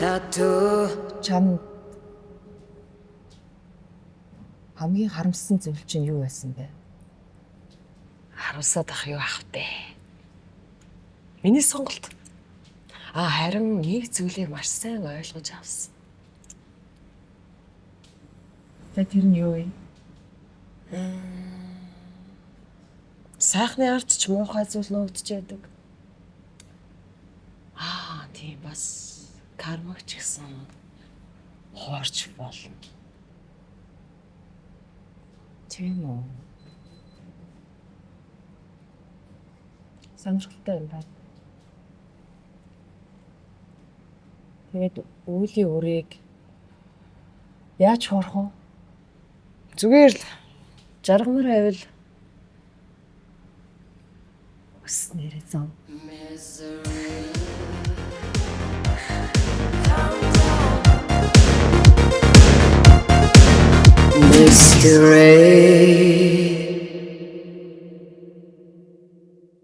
Чам хамгийн харамссан зүйл чинь юу байсан бэ? Харамсаад ах юу ах вэ? Миний сонголт. Харин нэг зүйлийг маш сайн ойлгож авсан. Тэр нь юу вэ? Сайхны ард ч муухай зүйл нуугдж яадаг. Тийм бас кармагч гэсэн хоорч болно. Тийм үү? Сонирхолтой юм байна. Тэгээд үүлийн үрийг яаж хуурах вэ? Зүгээр л жаргамар байвал өснөрөө зам. Mystery.